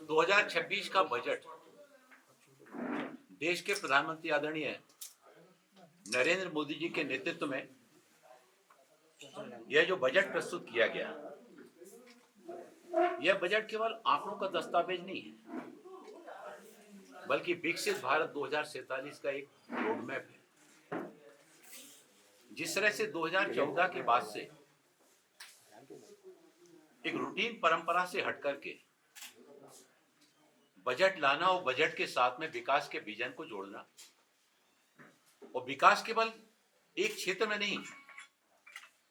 2026 का बजट देश के प्रधानमंत्री आदरणीय नरेंद्र मोदी जी के नेतृत्व में यह जो बजट प्रस्तुत किया गया, यह बजट केवल आंकड़ों का दस्तावेज नहीं है, बल्कि विकसित भारत 2047 का एक रोडमैप है। जिस तरह से 2014 के बाद से एक रूटीन परंपरा से हट करके बजट लाना और बजट के साथ में विकास के विजन को जोड़ना, और विकास केवल एक क्षेत्र में नहीं,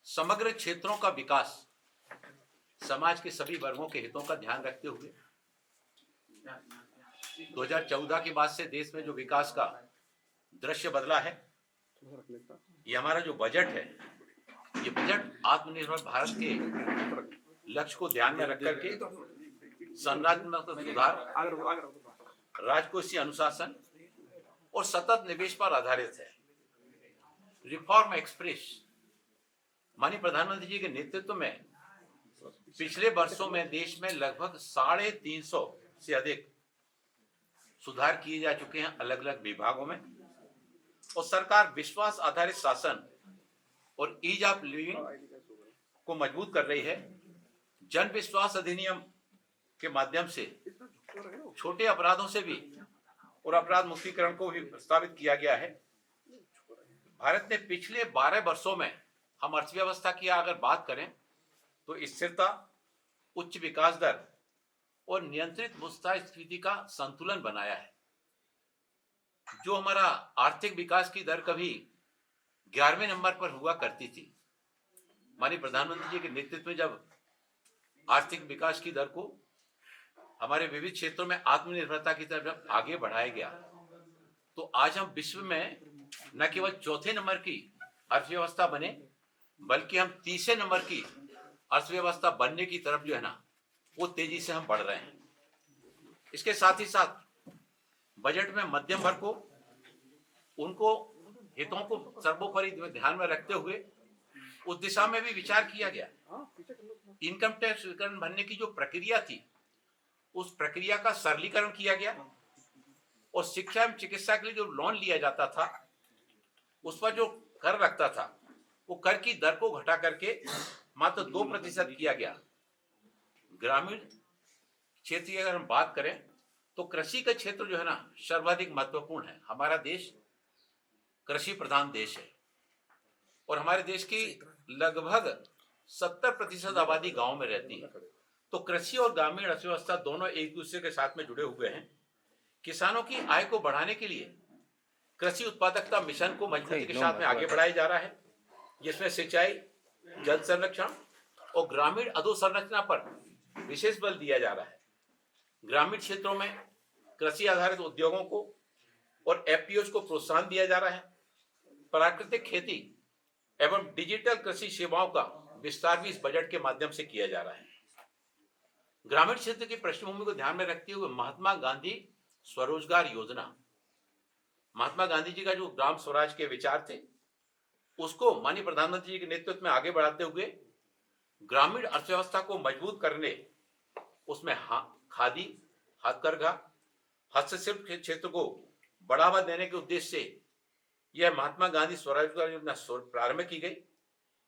समग्र क्षेत्रों का विकास, समाज के सभी वर्गों के हितों का ध्यान रखते हुए 2014 के बाद से देश में जो विकास का दृश्य बदला है, ये हमारा जो बजट है, ये बजट आत्मनिर्भर भारत के लक्ष्य को ध्यान में रख करके संरचनात्मक सुधार, राजकोषीय अनुशासन और सतत निवेश पर आधारित है। रिफॉर्म एक्सप्रेस माननीय प्रधानमंत्री जी के नेतृत्व में पिछले वर्षों में देश में लगभग 350 से अधिक सुधार किए जा चुके हैं अलग अलग विभागों में, और सरकार विश्वास आधारित शासन और ईज ऑफ लिविंग को मजबूत कर रही है। जन विश्वास अधिनियम के माध्यम से छोटे अपराधों से भी और अपराध मुक्तिकरण को भी प्रस्तावित किया गया है। भारत ने पिछले 12 वर्षों में, हम अर्थव्यवस्था की अगर बात करें तो स्थिरता, उच्च विकास दर और नियंत्रित मुद्रास्फीति का संतुलन बनाया है। जो हमारा आर्थिक विकास की दर कभी 11वें नंबर पर हुआ करती थी, माननीय प्रधानमंत्री जी के नेतृत्व में जब आर्थिक विकास की दर को हमारे विविध क्षेत्रों में आत्मनिर्भरता की तरफ आगे बढ़ाया गया, तो आज हम विश्व में न केवल चौथे नंबर की अर्थव्यवस्था बने, बल्कि हम तीसरे नंबर की अर्थव्यवस्था बनने की तरफ जो है ना, वो तेजी से हम बढ़ रहे हैं। इसके साथ ही साथ बजट में मध्यम वर्ग को, उनको हितों को सर्वोपरि ध्यान में रखते हुए उस दिशा में भी विचार किया गया। इनकम टैक्स रिटर्न भरने की जो प्रक्रिया थी, उस प्रक्रिया का सरलीकरण किया गया, और शिक्षा एवं चिकित्सा के लिए जो लोन लिया जाता था, उस पर जो कर लगता था, वो कर की दर को घटा करके मात्र 2% किया गया। ग्रामीण क्षेत्र की अगर हम बात करें तो कृषि का क्षेत्र जो है ना, सर्वाधिक महत्वपूर्ण है। हमारा देश कृषि प्रधान देश है, और हमारे देश की लगभग 70% आबादी गांव में रहती है। तो कृषि और ग्रामीण अर्थव्यवस्था दोनों एक दूसरे के साथ में जुड़े हुए हैं। किसानों की आय को बढ़ाने के लिए कृषि उत्पादकता मिशन को मजबूती के साथ में आगे बढ़ाया जा रहा है, जिसमें सिंचाई, जल संरक्षण और ग्रामीण अधोसंरचना पर विशेष बल दिया जा रहा है। ग्रामीण क्षेत्रों में कृषि आधारित उद्योगों को और एफपीओ को प्रोत्साहन दिया जा रहा है। प्राकृतिक खेती एवं डिजिटल कृषि सेवाओं का विस्तार भी इस बजट के माध्यम से किया जा रहा है। ग्रामीण क्षेत्र की पृष्ठभूमि को ध्यान में रखते हुए महात्मा गांधी स्वरोजगार योजना, महात्मा गांधी जी का जो ग्राम स्वराज के विचार थे, उसको माननीय प्रधानमंत्री जी के नेतृत्व में आगे बढ़ाते हुए ग्रामीण अर्थव्यवस्था को मजबूत करने, उसमें खादी, हथकरघा, हस्तशिल्प के क्षेत्र को बढ़ावा देने के उद्देश्य से यह महात्मा गांधी स्वरोजगार योजना प्रारंभ की गई।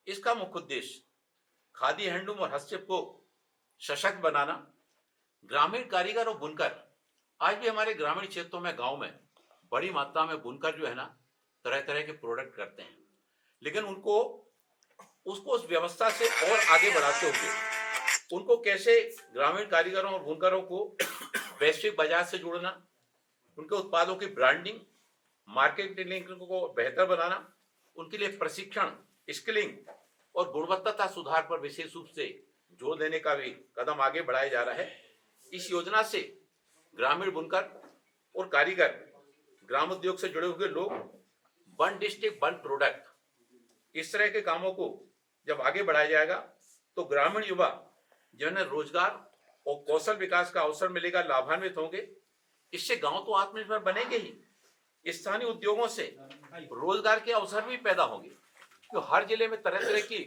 इसका मुख्य उद्देश्य खादी, हैंडलूम और हस्तशिल्प को सशक्त बनाना। ग्रामीण कारीगर और बुनकर, आज भी हमारे ग्रामीण क्षेत्रों में, गांव में बड़ी मात्रा में बुनकर जो है ना, तरह तरह के प्रोडक्ट करते हैं, लेकिन उसको उस व्यवस्था से और आगे बढ़ाते हुए उनको कैसे ग्रामीण कारीगरों और बुनकरों को वैश्विक बाजार से जोड़ना, उनके उत्पादों की ब्रांडिंग, मार्केटिंग को बेहतर बनाना, उनके लिए प्रशिक्षण, स्किलिंग और गुणवत्ता सुधार पर विशेष रूप से जोर देने का भी कदम आगे बढ़ाया जा रहा है। इस योजना से ग्रामीण बुनकर और कारीगर, ग्राम उद्योग से जुड़े हुए लोग, वन डिस्ट्रिक्ट वन प्रोडक्ट, इस तरह के कामों को जब आगे बढ़ाया जाएगा तो ग्रामीण युवा जिन्हें रोजगार और कौशल विकास का अवसर मिलेगा, लाभान्वित होंगे। इससे गांव तो आत्मनिर्भर बनेंगे ही, स्थानीय उद्योगों से रोजगार के अवसर भी पैदा होंगे, क्योंकि हर जिले में तरह तरह की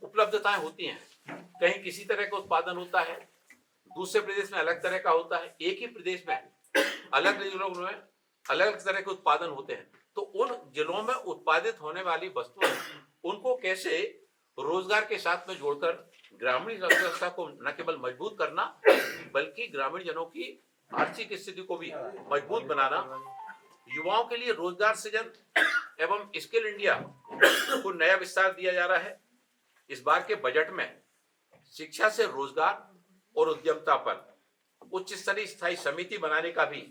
उपलब्धताएं होती हैं। कहीं किसी तरह का उत्पादन होता है, दूसरे प्रदेश में अलग तरह का होता है, एक ही प्रदेश में अलग जिलों में अलग अलग तरह के उत्पादन होते हैं। तो उन जिलों में उत्पादित होने वाली वस्तुएं उनको कैसे रोजगार के साथ में जोड़कर ग्रामीण अर्थव्यवस्था को न केवल मजबूत करना बल्कि ग्रामीण जनों की आर्थिक स्थिति को भी मजबूत बनाना, युवाओं के लिए रोजगार सृजन एवं स्किल इंडिया को नया विस्तार दिया जा रहा है। इस बार के बजट में शिक्षा से रोजगार और उद्यमता पर उच्च स्तरीय स्थायी समिति बनाने का भी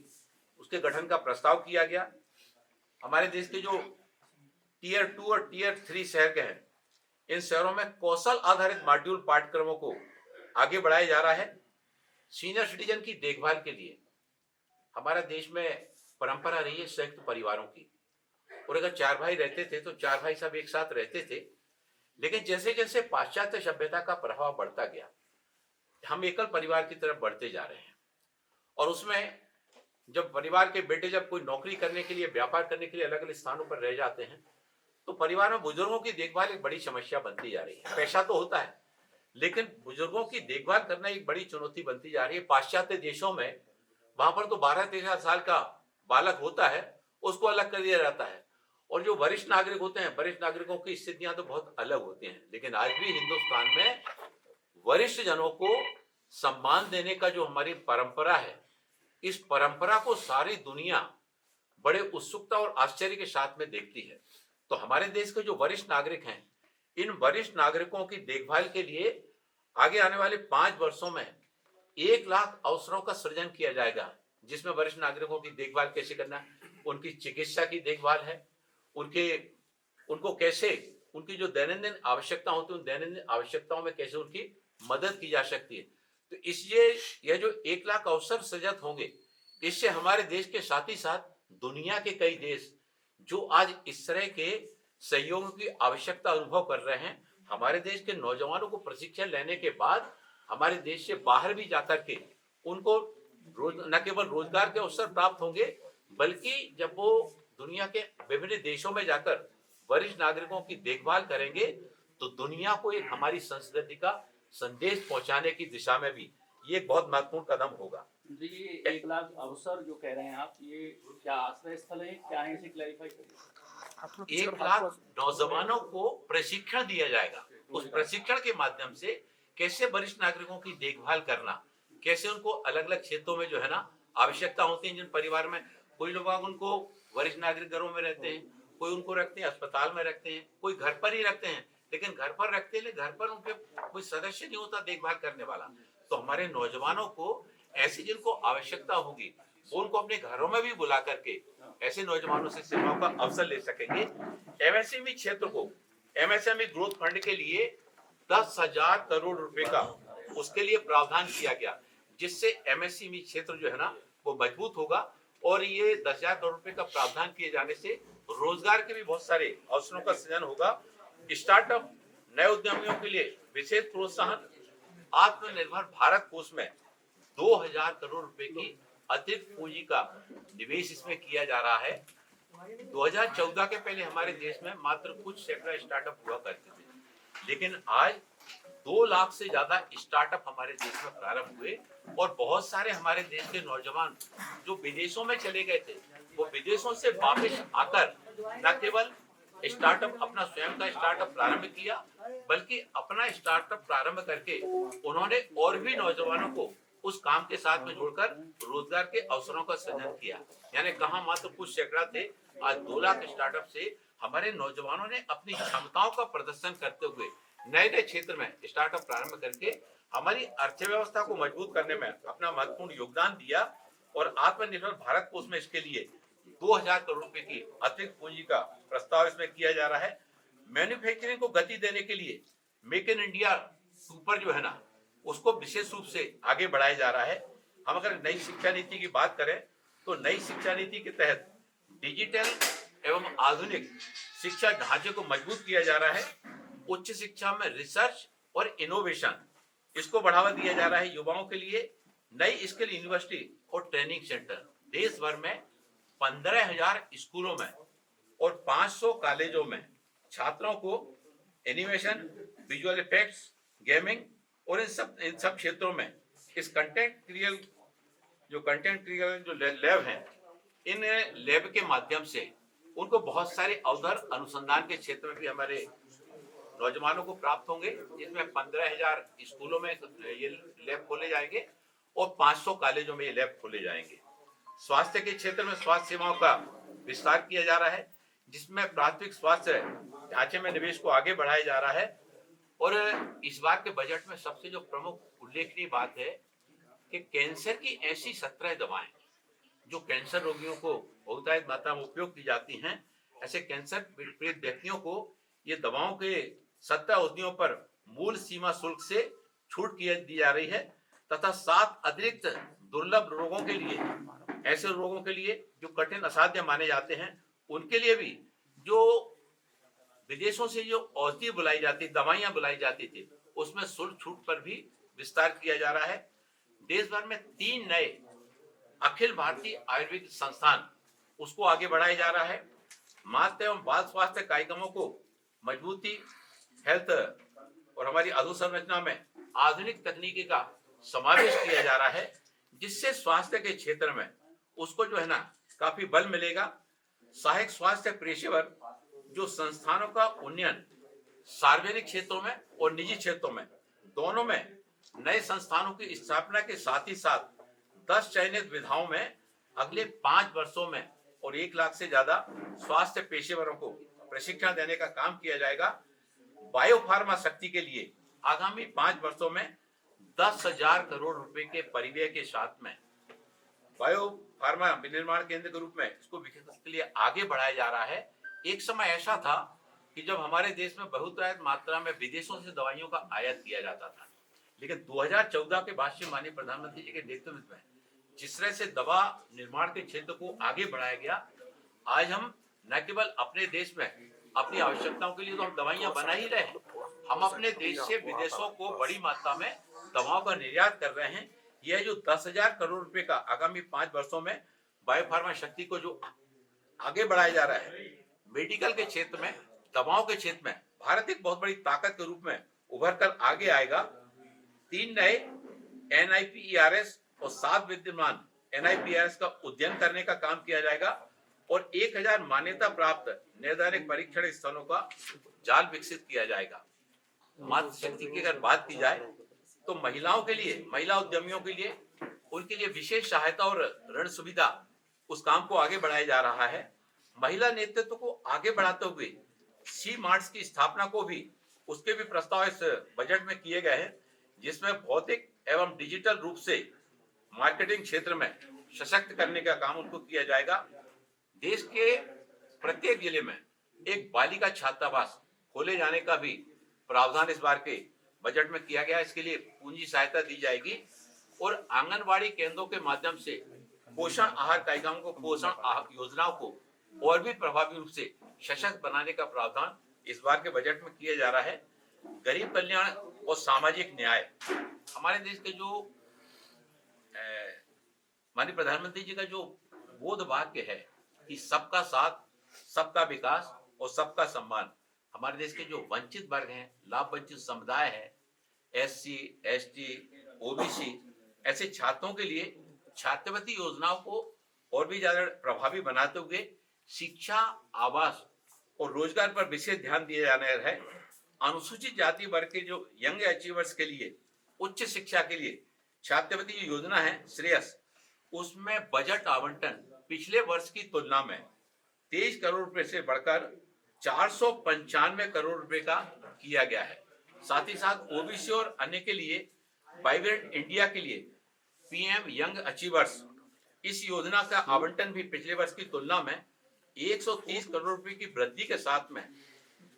उसके गठन का प्रस्ताव किया गया। हमारे देश के जो टियर 2 और टियर 3 शहर के हैं, इन शहरों में कौशल आधारित मॉड्यूल पाठ्यक्रमों को आगे बढ़ाया जा रहा है। सीनियर सिटीजन की देखभाल के लिए हमारा देश में परंपरा रही है संयुक्त परिवारों की, और अगर 4 भाई रहते थे तो 4 भाई सब एक साथ रहते थे। लेकिन जैसे जैसे पाश्चात्य सभ्यता का प्रभाव बढ़ता गया, हम एकल परिवार की तरफ बढ़ते जा रहे हैं। और उसमें जब परिवार के बेटे जब कोई नौकरी करने के लिए, व्यापार करने के लिए अलग अलग स्थानों पर रह जाते हैं, तो परिवार में बुजुर्गों की देखभाल एक बड़ी समस्या बनती जा रही है। पैसा तो होता है, लेकिन बुजुर्गों की देखभाल करना एक बड़ी चुनौती बनती जा रही है। पाश्चात्य देशों में वहां पर तो 12-13 साल का बालक होता है, उसको अलग कर दिया जाता है। और जो वरिष्ठ नागरिक होते हैं, वरिष्ठ नागरिकों की स्थितियां तो बहुत अलग होती हैं। लेकिन आज भी हिंदुस्तान में वरिष्ठ जनों को सम्मान देने का जो हमारी परंपरा है, इस परंपरा को सारी दुनिया बड़े उत्सुकता और आश्चर्य के साथ में देखती है। तो हमारे देश के जो वरिष्ठ नागरिक हैं, इन वरिष्ठ नागरिकों की देखभाल के लिए आगे आने वाले 5 वर्षों में 1 लाख अवसरों का सृजन किया जाएगा, जिसमें वरिष्ठ नागरिकों की देखभाल कैसे करना, उनकी चिकित्सा की देखभाल है, उनको कैसे उनकी जो दैनंदिन आवश्यकता होती है, उन दैनंदिन आवश्यकताओं में कैसे उनकी मदद की जा सकती है। तो इसलिए यह जो 1 लाख अवसर सृजित होंगे, इससे हमारे देश के साथ ही साथ दुनिया के कई देश जो आज इस तरह के सहयोग की आवश्यकता अनुभव कर रहे हैं, हमारे देश के नौजवानों को प्रशिक्षण लेने के बाद हमारे देश से बाहर भी जाकर के उनको न केवल रोजगार के अवसर प्राप्त होंगे, बल्कि जब वो दुनिया के विभिन्न देशों में जाकर वरिष्ठ नागरिकों की देखभाल करेंगे, तो दुनिया को एक हमारी संस्कृति का संदेश पहुंचाने की दिशा में भी ये एक बहुत महत्वपूर्ण कदम होगा। जी, ये 1 लाख अवसर जो कह रहे हैं आप, ये क्या आश्रय स्थल है, क्या है, इसे क्लैरिफाई करिए। 1 लाख नौजवानों को प्रशिक्षण दिया जाएगा। उस प्रशिक्षण के माध्यम से कैसे वरिष्ठ नागरिकों की देखभाल करना, कैसे उनको अलग अलग क्षेत्रों में जो है ना आवश्यकता होती है। जिन परिवार में कोई लोग उनको वरिष्ठ नागरिक घरों में रहते हैं, कोई उनको रखते हैं अस्पताल में रखते हैं, कोई घर पर ही रखते हैं, लेकिन घर पर रखते हैं, घर पर उनके कोई सदस्य नहीं होता देखभाल करने वाला। तो हमारे नौजवानों को ऐसी जिनको आवश्यकता होगी, उनको अपने घरों में भी बुला करके ऐसे नौजवानों से सेवाओं का अवसर ले सकेंगे। एमएसएमई क्षेत्र को एमएसएमई ग्रोथ फंड के लिए 10,000 करोड़ रुपए का उसके लिए प्रावधान किया गया, जिससे एमएसएमई क्षेत्र जो है ना वो मजबूत होगा। और ये 10,000 करोड़ रुपए का प्रावधान किए जाने से रोजगार के भी बहुत सारे अवसरों का सृजन होगा। स्टार्टअप, नए उद्यमियों के लिए विशेष प्रोत्साहन, आत्मनिर्भर भारत कोष में 2,000 करोड़ रुपए की अतिरिक्त पूंजी का निवेश इसमें किया जा रहा है। 2014 के पहले हमारे देश में मात्र कुछ सैकड़ा स्टार्टअप हुआ करते थे, लेकिन आज 2 लाख से ज्यादा स्टार्टअप हमारे देश में प्रारंभ हुए। और बहुत सारे हमारे देश के नौजवान जो विदेशों में चले गए थे, वो विदेशों से वापस आकर न केवल स्टार्टअप, अपना स्वयं का स्टार्टअप प्रारंभ किया, बल्कि अपना स्टार्टअप प्रारंभ करके उन्होंने और भी नौजवानों को उस काम के साथ में जोड़कर रोजगार के अवसरों का सृजन किया। यानी कहाँ मात्र कुछ सैकड़ा थे, आज 2 लाख स्टार्टअप से हमारे नौजवानों ने अपनी क्षमताओं का प्रदर्शन करते हुए नए नए क्षेत्र में स्टार्टअप प्रारंभ करके हमारी अर्थव्यवस्था को मजबूत करने में अपना महत्वपूर्ण योगदान दिया। और आत्मनिर्भर भारत कोष में इसके लिए 2,000 करोड़ रुपए की अतिरिक्त पूंजी का प्रस्ताव इसमें किया जा रहा है। मैन्युफैक्चरिंग को गति देने के लिए मेक इन इंडिया सुपर जो है ना, उसको विशेष रूप से आगे बढ़ाया जा रहा है। हम अगर नई शिक्षा नीति की बात करें, तो नई शिक्षा नीति के तहत डिजिटल एवं आधुनिक शिक्षा ढांचे को मजबूत किया जा रहा है। उच्च शिक्षा में रिसर्च और इनोवेशन, इसको बढ़ावा दिया जा रहा है। युवाओं के लिए नई स्किल यूनिवर्सिटी और ट्रेनिंग सेंटर देश भर में 15,000 स्कूलों में और 500 कॉलेजों में छात्रों को एनिमेशन, विजुअल इफेक्ट्स, गेमिंग और इन सब क्षेत्रों में इस कंटेंट क्रिएशन जो लैब हैं, इन लैब के माध्यम से उनको बहुत सारे अवधर अनुसंधान के क्षेत्र में भी हमारे नौजवानों को प्राप्त होंगे, जिसमें 15,000 स्कूलों में ये लैब खोले जाएंगे और 500 कॉलेजों में ये लैब खोले जाएंगे। स्वास्थ्य के क्षेत्र में स्वास्थ्य सेवाओं का विस्तार किया जा रहा है, जिसमें प्राथमिक स्वास्थ्य ढांचे में निवेश को आगे बढ़ाया जा रहा है। और इस बार के बजट में सबसे जो प्रमुख उल्लेखनीय बात है कि कैंसर की ऐसी 17 दवाएं जो कैंसर रोगियों को बहुतायत मात्रा में उपयोग की जाती हैं, ऐसे कैंसर पीड़ित व्यक्तियों को ये दवाओं के 17 औषधियों पर मूल सीमा शुल्क से छूट दी जा रही है, तथा 7 अतिरिक्त दुर्लभ रोगों के लिए, ऐसे रोगों के लिए जो कठिन असाध्य माने जाते हैं, उनके लिए भी जो विदेशों से जो औषधि बुलाई जाती, दवाइयां बुलाई जाती थी, उसमें शुल्क छूट पर भी विस्तार किया जा रहा है। देश भर में 3 नए अखिल भारतीय आयुर्वेदिक संस्थान उसको आगे बढ़ाया जा रहा है। मातृ एवं बाल स्वास्थ्य कार्यक्रमों को मजबूती, हेल्थ और हमारी अधोसंरचना में आधुनिक तकनीकी का समावेश किया जा रहा है, जिससे स्वास्थ्य के क्षेत्र में उसको जो है ना काफी बल मिलेगा। सहायक स्वास्थ्य पेशेवर जो संस्थानों का उन्नयन सार्वजनिक क्षेत्रों में और निजी क्षेत्रों में दोनों में नए संस्थानों की स्थापना के साथ ही साथ 10 चयनित विधाओं में अगले 5 वर्षों में और 1 लाख से ज्यादा स्वास्थ्य पेशेवरों को प्रशिक्षण देने का काम किया जाएगा। बायोफार्मा शक्ति के लिए आगामी 5 वर्षों में 10,000 करोड़ रुपए के परिव्यय के साथ में बायोफार्मा विनिर्माण केंद्र के रूप में इसको विकास के लिए आगे बढ़ाया जा रहा है। एक समय ऐसा था कि जब हमारे देश में बहुतायत मात्रा में विदेशों से दवाइयों का आयात किया जाता था, लेकिन 2014 के बाद से माननीय प्रधानमंत्री जी के नेतृत्व में जिस तरह से दवा निर्माण के क्षेत्र को आगे बढ़ाया गया, आज हम न केवल अपने देश में अपनी आवश्यकताओं के लिए तो हम दवाइयां बना ही रहे हैं, हम अपने देश से विदेशों को बड़ी मात्रा में दवाओं का निर्यात कर रहे हैं। यह जो 10,000 करोड़ रुपए का आगामी 5 वर्षों में बायोफार्मा शक्ति को जो आगे बढ़ाया जा रहा है, मेडिकल के क्षेत्र में, दवाओं के क्षेत्र में भारत एक बहुत बड़ी ताकत के रूप में उभर कर आगे आएगा। 3 नए NIPERS और 7 विद्यमान NIPERS का उद्यम करने का काम किया जाएगा और 1000 मान्यता प्राप्त निर्धारित परीक्षण स्थलों का जाल विकसित किया जाएगा। मातृ शक्ति की अगर बात की जाए तो महिलाओं के लिए, महिला उद्यमियों के लिए, उनके लिए विशेष सहायता और ऋण सुविधा, उस काम को आगे बढ़ाया जा रहा है। महिला नेतृत्व को आगे बढ़ाते हुए सी मार्ट्स की स्थापना को भी, उसके भी प्रस्ताव इस बजट में किए गए हैं, जिसमें भौतिक एवं डिजिटल रूप से मार्केटिंग क्षेत्र में सशक्त करने का काम उनको किया जाएगा। देश के प्रत्येक जिले में एक बालिका छात्रावास खोले जाने का भी प्रावधान इस बार के बजट में किया गया। इसके लिए पूंजी सहायता दी जाएगी और आंगनवाड़ी केंद्रों के माध्यम से पोषण आहार कार्यक्रमों को, पोषण आहार योजनाओं को और भी प्रभावी रूप से सशक्त बनाने का प्रावधान इस बार के बजट में किया जा रहा है। गरीब कल्याण और सामाजिक न्याय, हमारे देश के जो माननीय प्रधानमंत्री जी का जो बोध वाक्य है कि सबका साथ, सबका विकास और सबका सम्मान, हमारे देश के जो वंचित वर्ग हैं, लाभ वंचित समुदाय है, SC, ST, OBC, ऐसे छात्रों के लिए छात्रवृत्ति योजनाओं को और भी ज्यादा प्रभावी बनाते हुए शिक्षा, आवास और रोजगार पर विशेष ध्यान दिया जाना है। अनुसूचित जाति वर्ग के जो यंग अचीवर्स के लिए उच्च शिक्षा के लिए छात्रवृत्ति की योजना है श्रेयस, उसमें बजट आवंटन पिछले वर्ष की तुलना में 23 करोड़ रुपए से बढ़कर 495 करोड़ रुपए का किया गया है। साथ ही साथ OBC और अन्य के लिए वाइब्रेंट इंडिया के लिए PM यंग अचीवर्स, इस योजना का आवंटन भी पिछले वर्ष की तुलना में 130 करोड़ रुपए की वृद्धि के साथ में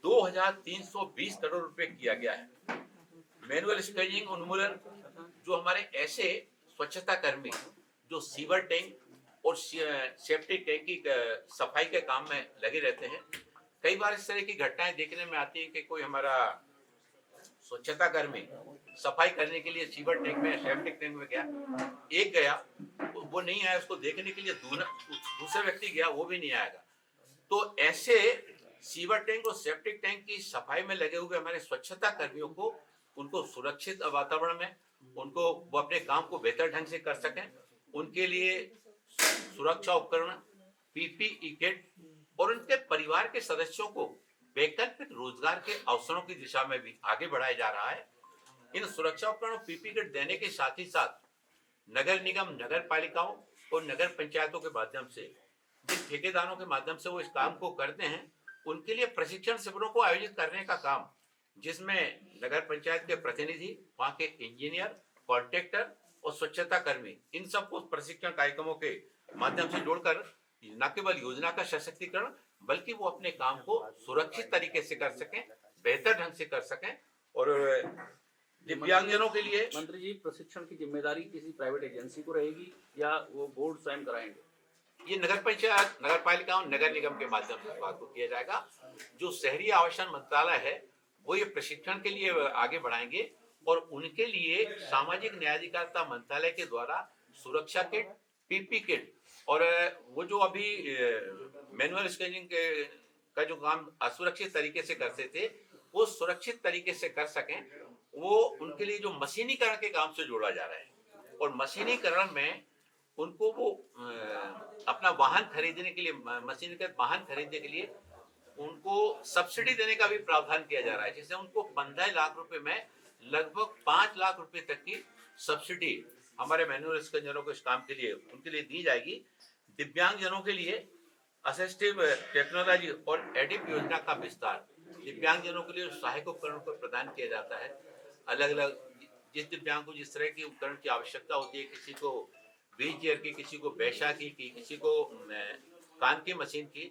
2320 करोड़ रुपए किया गया है। मैनुअल स्क्रीनिंग उन्मूलन, जो हमारे ऐसे स्वच्छता कर्मी जो सीवर टैंक और सेप्टिक टैंक की सफाई के काम में लगे रहते हैं, कई बार इस तरह की घटनाएं देखने में आती हैं कि कोई हमारा स्वच्छता कर्मी सफाई करने के लिए सीवर टैंक में, सेप्टिक टैंक में गया, एक गया वो नहीं आया, उसको देखने के लिए दूसरा व्यक्ति गया, वो भी नहीं आएगा। तो ऐसे सीवर टैंक और सेप्टिक टैंक की सफाई में लगे हुए हमारे स्वच्छता कर्मियों को, उनको सुरक्षित वातावरण में उनको वो अपने काम को बेहतर ढंग से कर सकें, उनके लिए सुरक्षा उपकरण, पीपीई किट और उनके परिवार के सदस्यों को वैकल्पिक रोजगार के अवसरों की दिशा में भी आगे बढ़ाया जा रहा है। इन सुरक्षा उपकरणों पीपीई किट देने के साथ ही साथ नगर निगम, नगर पालिकाओं और नगर पंचायतों के माध्यम से जिन ठेकेदारों के माध्यम से वो इस काम को करते हैं, उनके लिए प्रशिक्षण शिविरों को आयोजित करने का काम, जिसमें नगर पंचायत के प्रतिनिधि, वहाँ के इंजीनियर, कॉन्ट्रैक्टर और स्वच्छता कर्मी, इन सबको प्रशिक्षण कार्यक्रमों के माध्यम से जोड़कर न केवल योजना का सशक्तिकरण बल्कि वो अपने काम को सुरक्षित तरीके से कर सकें, बेहतर ढंग से कर सकें। और दिव्यांगजनों के लिए मंत्री जी, प्रशिक्षण की जिम्मेदारी किसी प्राइवेट एजेंसी को रहेगी या वो बोर्ड स्वयं कराएंगे? ये नगर पंचायत, नगर पालिकाओं, नगर निगम के माध्यम से बात को किया जाएगा। जो शहरी आवासन मंत्रालय है वो ये प्रशिक्षण के लिए आगे बढ़ाएंगे और उनके लिए सामाजिक न्याय अधिकारिता मंत्रालय के द्वारा सुरक्षा किट, पीपी किट और वो जो अभी मैनुअल स्कैनिंग का जो काम असुरक्षित तरीके से करते थे वो सुरक्षित तरीके से कर सकें, वो उनके लिए जो मशीनीकरण के काम से जोड़ा जा रहा है। और मशीनीकरण में उनको वो अपना वाहन खरीदने के लिए, मशीनीकृत वाहन खरीदने के लिए उनको सब्सिडी देने का भी प्रावधान किया जा रहा है, जिससे उनको 15 लाख रुपए में लगभग 5 लाख रुपए तक की सब्सिडी हमारे मैनुअल स्कैनरों को इस काम के लिए उनके लिए दी जाएगी। दिव्यांगजनों के लिए असिस्टिव टेक्नोलॉजी और एडिप योजना का विस्तार, दिव्यांगजनों के लिए सहायक उपकरणों को प्रदान किया जाता है। अलग अलग जिस दिव्यांग को जिस तरह के उपकरण की आवश्यकता होती है, किसी को व्हील चेयर की, किसी को बैसाखी की, किसी को कान की मशीन की,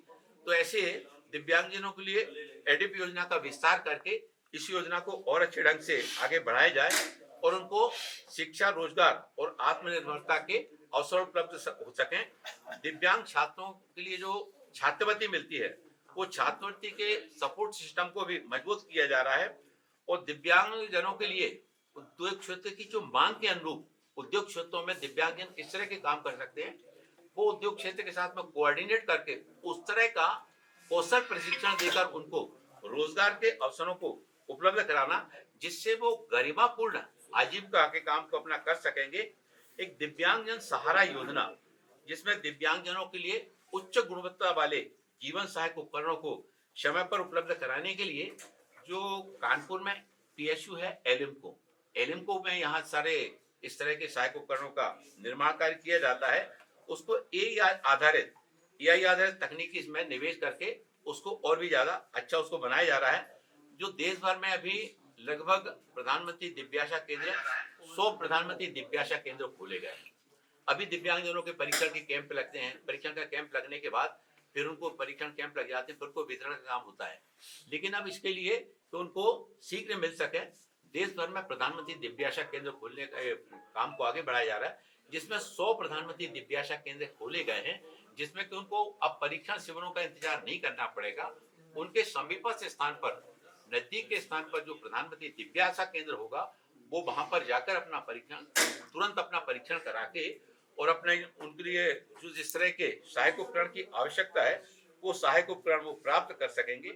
तो ऐसे दिव्यांगजनों के लिए एडिप योजना का विस्तार करके इस योजना को और अच्छे ढंग से आगे बढ़ाया जाए और उनको शिक्षा, रोजगार और आत्मनिर्भरता के अवसर उपलब्ध हो सकें। दिव्यांग छात्रों के लिए जो छात्रवृत्ति मिलती है वो छात्रवृत्ति के सपोर्ट सिस्टम को भी मजबूत किया जा रहा है और दिव्यांग जनों के लिए उद्योग क्षेत्र की जो मांग के अनुरूप उद्योग क्षेत्रों में दिव्यांगजन किस तरह के काम कर सकते हैं, वो उद्योग क्षेत्र के साथ में कोऑर्डिनेट करके उस तरह का कौशल प्रशिक्षण देकर उनको रोजगार के अवसरों को उपलब्ध कराना, जिससे वो गरिमापूर्ण आजीविका के काम को अपना कर सकेंगे। एक दिव्यांगजन सहारा योजना, जिसमें दिव्यांगजनों के लिए उच्च गुणवत्ता वाले जीवन सहायक उपकरणों को समय पर उपलब्ध कराने के लिए जो कानपुर में पीएसयू है एलिम्को में यहाँ सारे इस तरह के सहायक उपकरणों का निर्माण कार्य किया जाता है। उसको एआई आधारित तकनीकी इसमें निवेश करके उसको और भी ज्यादा अच्छा उसको बनाया जा रहा है। जो देश भर में अभी लगभग प्रधानमंत्री दिव्याशा केंद्र 100 प्रधानमंत्री दिव्याशा केंद्र खोले गए हैं। अभी दिव्यांगजनों के परीक्षण के कैंप लगते हैं, परीक्षण का कैंप लगने के बाद फिर उनको परीक्षण कैंप लग जाते हैं, फिर उनको वितरण का काम होता है। लेकिन अब इसके लिए तो उनको शीघ्र मिल सके, देश भर में प्रधानमंत्री दिव्याशा केंद्र खोलने का काम को आगे बढ़ाया जा रहा है, जिसमें 100 प्रधानमंत्री दिव्याशा केंद्र खोले गए हैं, जिसमें कि उनको अब परीक्षण शिविरों का इंतजार नहीं करना पड़ेगा। उनके समीपस्थ स्थान पर, नजदीक के स्थान पर जो प्रधानमंत्री दिव्याशा केंद्र होगा वो वहां पर जाकर अपना परीक्षण, तुरंत अपना परीक्षण करा के और अपने उनके लिए जो जिस तरह के सहायक उपकरण की आवश्यकता है वो सहायक उपकरण वो प्राप्त कर सकेंगे।